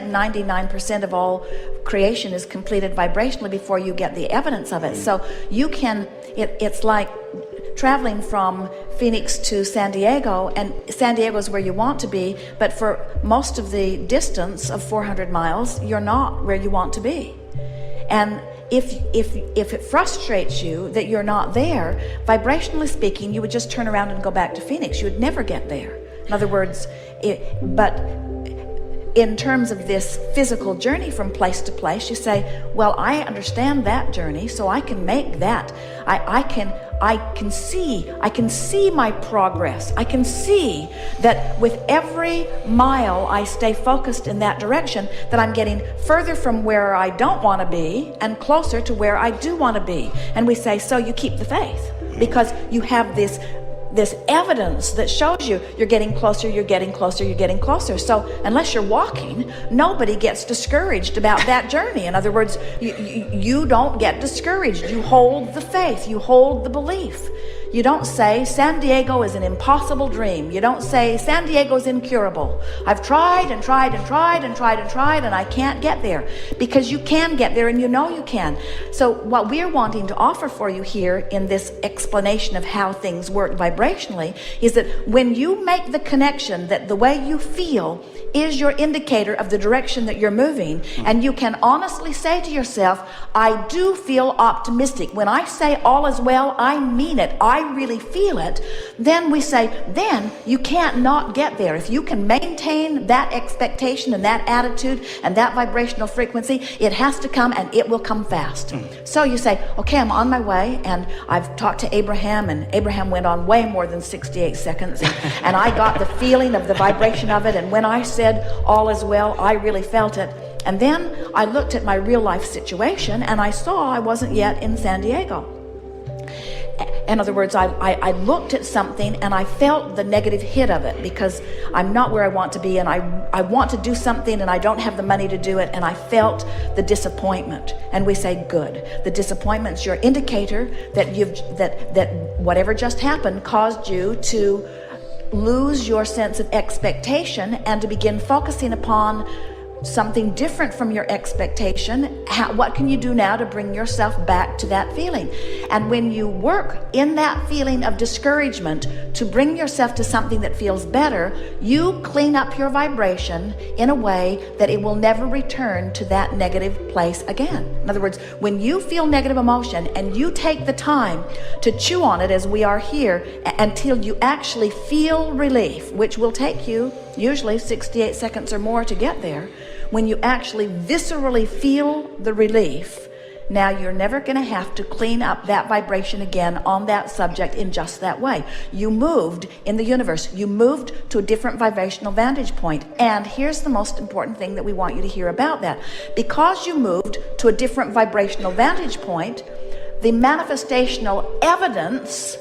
99% of all creation is completed vibrationally before you get the evidence of it. So you can, it's like traveling from Phoenix to San Diego, and San Diego is where you want to be, but for most of the distance of 400 miles, you're not where you want to be. And if it frustrates you that you're not there, vibrationally speaking, you would just turn around and go back to Phoenix. You would never get there. In other words, but in terms of this physical journey from place to place, you say, well, I understand that journey, so I can make that. I can see my progress. I can see that with every mile I stay focused in that direction, that I'm getting further from where I don't want to be and closer to where I do want to be. And we say, so you keep the faith, because you have this evidence that shows you you're getting closer, you're getting closer, you're getting closer. So unless you're walking, nobody gets discouraged about that journey. In other words, you don't get discouraged. You hold the faith, you hold the belief. You don't say San Diego is an impossible dream. You don't say San Diego is incurable. I've tried and tried and tried and tried and tried and I can't get there, because you can get there, and you know you can. So what we're wanting to offer for you here in this explanation of how things work vibrationally is that when you make the connection that the way you feel is your indicator of the direction that you're moving, and you can honestly say to yourself, I do feel optimistic. When I say all is well, I mean it. I really feel it. Then we say, then you can't not get there. If you can maintain that expectation and that attitude and that vibrational frequency, it has to come, and it will come fast. So you say, okay, I'm on my way, and I've talked to Abraham, and Abraham went on way more than 68 seconds, and I got the feeling of the vibration of it, and when I said all is well, I really felt it. And then I looked at my real life situation, and I saw I wasn't yet in San Diego. In other words, I looked at something and I felt the negative hit of it, because I'm not where I want to be, and I want to do something and I don't have the money to do it, and I felt the disappointment. And we say, good. The disappointment's your indicator that that whatever just happened caused you to lose your sense of expectation and to begin focusing upon something different from your expectation. What can you do now to bring yourself back to that feeling? And when you work in that feeling of discouragement to bring yourself to something that feels better, you clean up your vibration in a way that it will never return to that negative place again. In other words, when you feel negative emotion and you take the time to chew on it, as we are here, until you actually feel relief, which will take you usually 68 seconds or more to get there. When you actually viscerally feel the relief, now you're never going to have to clean up that vibration again on that subject in just that way. You moved in the universe. You moved to a different vibrational vantage point. And here's the most important thing that we want you to hear about that. Because you moved to a different vibrational vantage point, the manifestational evidence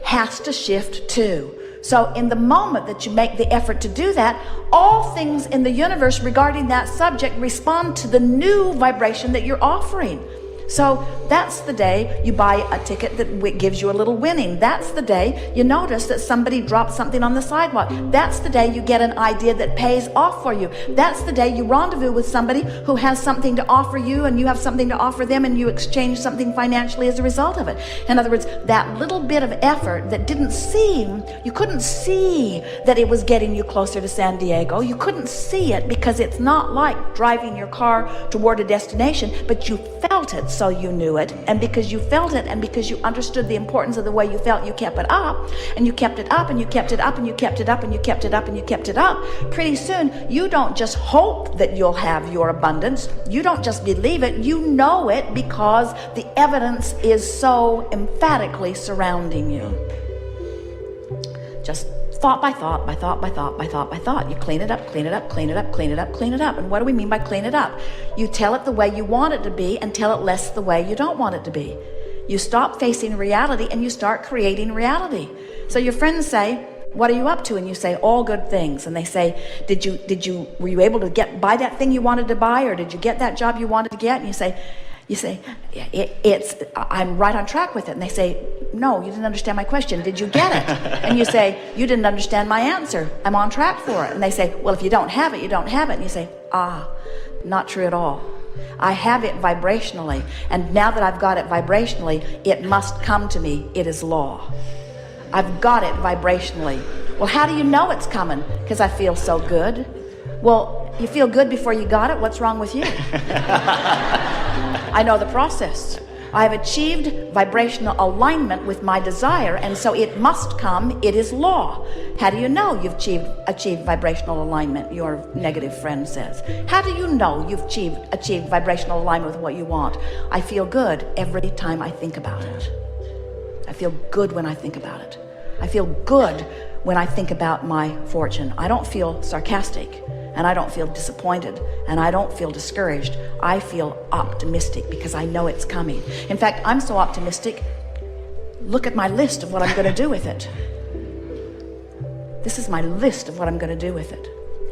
has to shift too. So in the moment that you make the effort to do that, all things in the universe regarding that subject respond to the new vibration that you're offering. So that's the day you buy a ticket that gives you a little winning. That's the day you notice that somebody dropped something on the sidewalk. That's the day you get an idea that pays off for you. That's the day you rendezvous with somebody who has something to offer you, and you have something to offer them, and you exchange something financially as a result of it. In other words, that little bit of effort that didn't seem, you couldn't see that it was getting you closer to San Diego. You couldn't see it because it's not like driving your car toward a destination, but you felt it. So you knew it, and because you felt it, and because you understood the importance of the way you felt, you kept it up, and you kept it up, and you kept it up, and you kept it up, and you kept it up, and you kept it up. Pretty soon, you don't just hope that you'll have your abundance. You don't just believe it. You know it, because the evidence is so emphatically surrounding you. Just thought by thought, by thought, by thought, by thought, by thought. You clean it up, clean it up, clean it up, clean it up, clean it up. And what do we mean by clean it up? You tell it the way you want it to be and tell it less the way you don't want it to be. You stop facing reality and you start creating reality. So your friends say, what are you up to? And you say, all good things. And they say, were you able to buy that thing you wanted to buy, or did you get that job you wanted to get? And you say, You say, I'm right on track with it. And they say, no, you didn't understand my question. Did you get it? And you say, you didn't understand my answer. I'm on track for it. And they say, well, if you don't have it, you don't have it. And you say, not true at all. I have it vibrationally. And now that I've got it vibrationally, it must come to me. It is law. I've got it vibrationally. Well, how do you know it's coming? Because I feel so good. Well, you feel good before you got it. What's wrong with you? I know the process. I have achieved vibrational alignment with my desire, and so it must come. It is law. How do you know you've achieved vibrational alignment? Your negative friend says. How do you know you've achieved vibrational alignment with what you want? I feel good every time I think about it. I feel good when I think about it. I feel good when I think about my fortune. I don't feel sarcastic, and I don't feel disappointed, and I don't feel discouraged. I feel optimistic because I know it's coming. In fact, I'm so optimistic, look at my list of what I'm going to do with it. This is my list of what I'm going to do with it.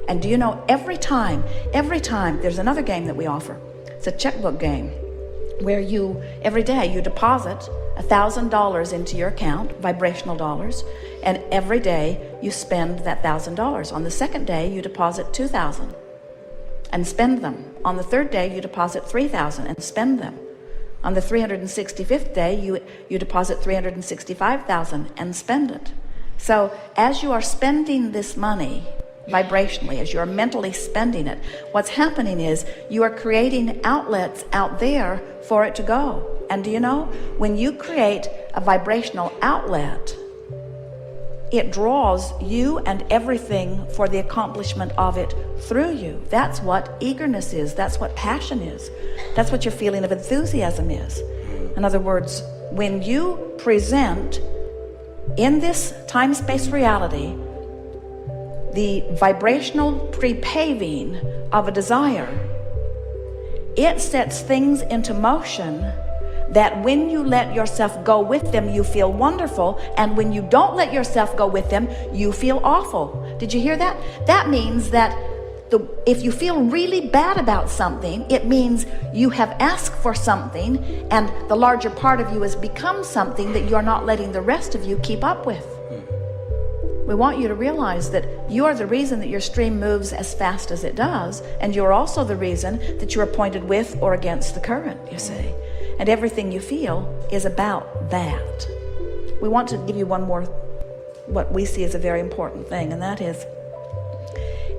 And do you know, every time, there's another game that we offer. It's a checkbook game where every day you deposit $1,000 into your account, vibrational dollars, and every day you spend that $1,000. On the second day, you deposit $2,000 and spend them. On the third day, you deposit $3,000 and spend them. On the 365th day, you deposit $365,000 and spend it. So as you are spending this money vibrationally, as you're mentally spending it, what's happening is you are creating outlets out there for it to go. And do you know, when you create a vibrational outlet, it draws you and everything for the accomplishment of it through you. That's what eagerness is. That's what passion is. That's what your feeling of enthusiasm is. In other words, when you present in this time-space reality the vibrational pre-paving of a desire, it sets things into motion that when you let yourself go with them, you feel wonderful, and when you don't let yourself go with them, you feel awful. Did you hear that? That means that if you feel really bad about something, it means you have asked for something, and the larger part of you has become something that you're not letting the rest of you keep up with. We want you to realize that you are the reason that your stream moves as fast as it does, and you're also the reason that you're appointed with or against the current, you see. And everything you feel is about that. We want to give you one more, what we see as a very important thing, and that is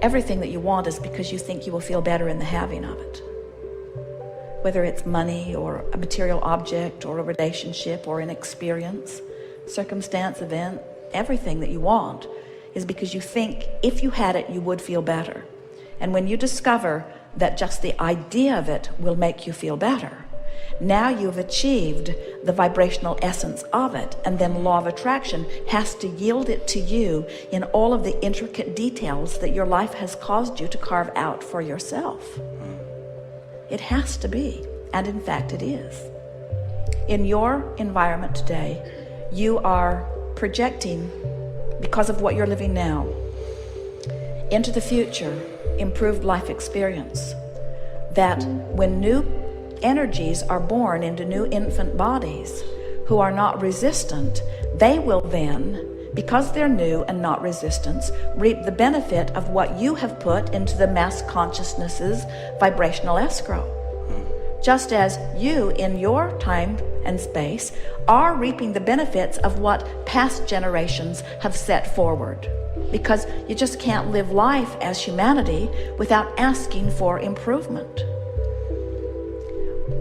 everything that you want is because you think you will feel better in the having of it. Whether it's money or a material object or a relationship or an experience, circumstance, event, everything that you want is because you think if you had it, you would feel better. And when you discover that just the idea of it will make you feel better, now you've achieved the vibrational essence of it, and then law of attraction has to yield it to you in all of the intricate details that your life has caused you to carve out for yourself. It has to be, and in fact it is. In your environment today, you are projecting, because of what you're living now, into the future, improved life experience, that when new energies are born into new infant bodies who are not resistant, they will then, because they're new and not resistant, reap the benefit of what you have put into the mass consciousness's vibrational escrow. Just as you, in your time and space, are reaping the benefits of what past generations have set forward. Because you just can't live life as humanity without asking for improvement.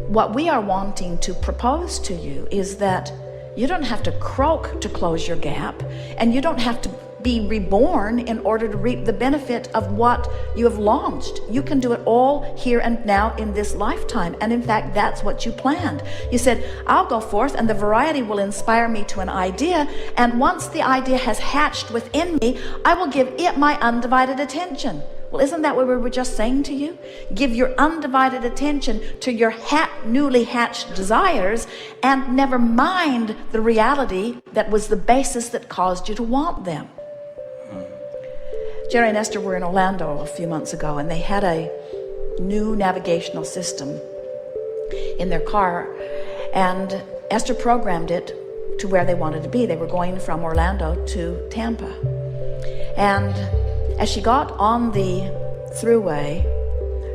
What we are wanting to propose to you is that you don't have to croak to close your gap, and you don't have to be reborn in order to reap the benefit of what you have launched. You can do it all here and now in this lifetime, and in fact that's what you planned. You said, I'll go forth and the variety will inspire me to an idea, and once the idea has hatched within me, I will give it my undivided attention. Well, isn't that what we were just saying to you? Give your undivided attention to your newly hatched desires, and never mind the reality that was the basis that caused you to want them. Jerry and Esther were in Orlando a few months ago, and they had a new navigational system in their car, and Esther programmed it to where they wanted to be. They were going from Orlando to Tampa. And as she got on the thruway,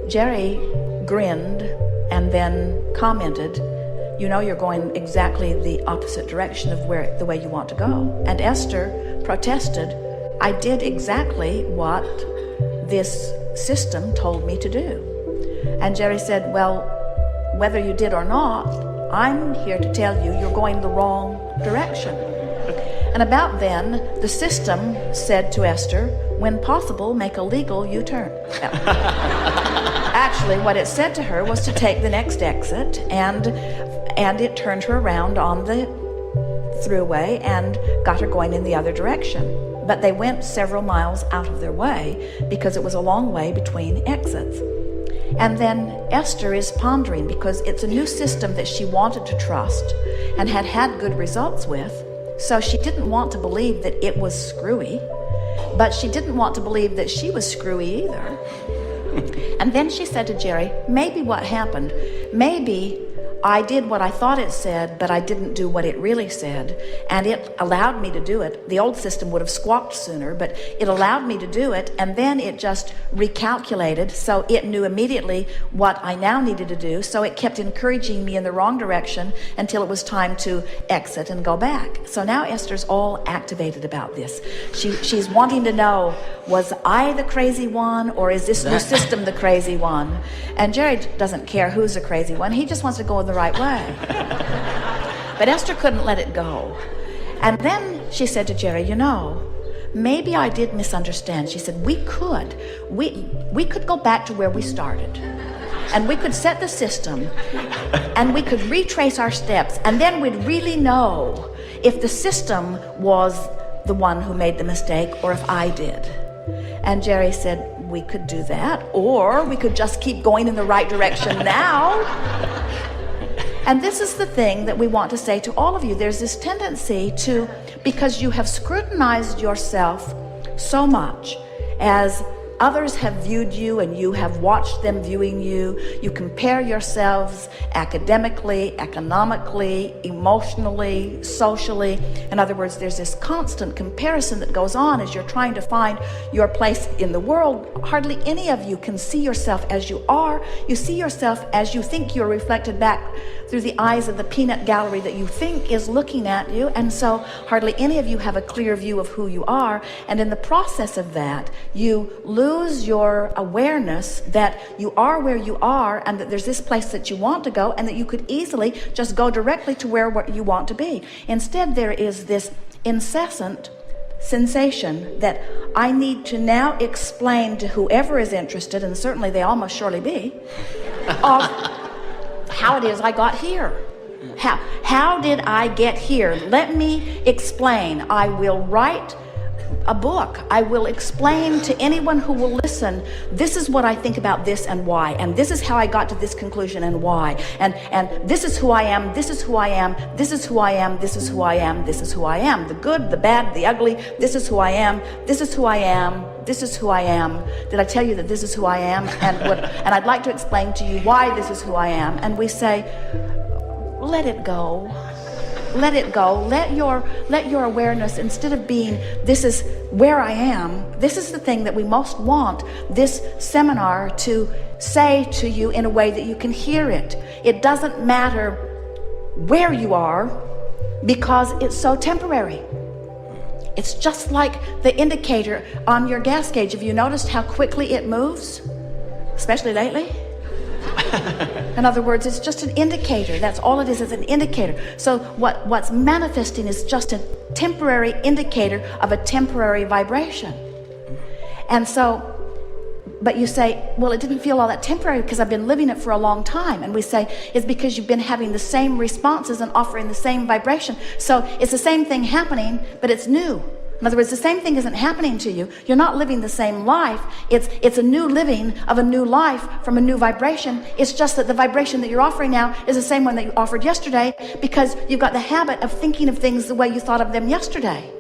Jerry grinned and then commented, "You know, you're going exactly the opposite direction of the way you want to go." And Esther protested, "I did exactly what this system told me to do." And Jerry said, "Well, whether you did or not, I'm here to tell you you're going the wrong direction." And about then, the system said to Esther, "When possible, make a legal U-turn." Actually, what it said to her was to take the next exit, and it turned her around on the thruway and got her going in the other direction. But they went several miles out of their way because it was a long way between exits. And then Esther is pondering, because it's a new system that she wanted to trust and had had good results with. So she didn't want to believe that it was screwy, but she didn't want to believe that she was screwy either. And then she said to Jerry, "Maybe what happened, maybe I did what I thought it said, but I didn't do what it really said, and it allowed me to do it. The old system would have squawked sooner, but it allowed me to do it, and then it just recalculated, so it knew immediately what I now needed to do, so it kept encouraging me in the wrong direction until it was time to exit and go back." So now Esther's all activated about this. She's wanting to know, was I the crazy one, or is this new system the crazy one? And Jerry doesn't care who's the crazy one. He just wants to go in the right way. But Esther couldn't let it go. And then she said to Jerry, "You know, maybe I did misunderstand." She said, we could go back to where we started, and we could set the system, and we could retrace our steps, and then we'd really know if the system was the one who made the mistake or if I did." And Jerry said, "We could do that, or we could just keep going in the right direction now." And this is the thing that we want to say to all of you. There's this tendency to, because you have scrutinized yourself so much as others have viewed you and you have watched them viewing you, you compare yourselves academically, economically, emotionally, socially. In other words, there's this constant comparison that goes on as you're trying to find your place in the world. Hardly any of you can see yourself as you are. You see yourself as you think you're reflected back through the eyes of the peanut gallery that you think is looking at you, and so hardly any of you have a clear view of who you are. And in the process of that, you lose your awareness that you are where you are, and that there's this place that you want to go, and that you could easily just go directly to where you want to be. Instead, there is this incessant sensation that I need to now explain to whoever is interested, and certainly they all must surely be, of how it is I got here. How did I get here? Let me explain. I will write a book. I will explain to anyone who will listen, this is what I think about this and why, and this is how I got to this conclusion and why, and this is who I am, this is who I am, this is who I am, this is who I am, this is who I am, the good, the bad, the ugly, this is who I am, this is who I am, this is who I am. Did I tell you that this is who I am? And I'd like to explain to you why this is who I am. And we say, let it go. Let it go. Let your awareness, instead of being, this is where I am, this is the thing that we most want this seminar to say to you in a way that you can hear it. It doesn't matter where you are, because it's so temporary. It's just like the indicator on your gas gauge. Have you noticed how quickly it moves? Especially lately? In other words, it's just an indicator. That's all it is an indicator. So what's manifesting is just a temporary indicator of a temporary vibration. And so, but you say, well, it didn't feel all that temporary because I've been living it for a long time. And we say, it's because you've been having the same responses and offering the same vibration. So it's the same thing happening, but it's new. In other words, the same thing isn't happening to you. You're not living the same life. It's a new living of a new life from a new vibration. It's just that the vibration that you're offering now is the same one that you offered yesterday, because you've got the habit of thinking of things the way you thought of them yesterday.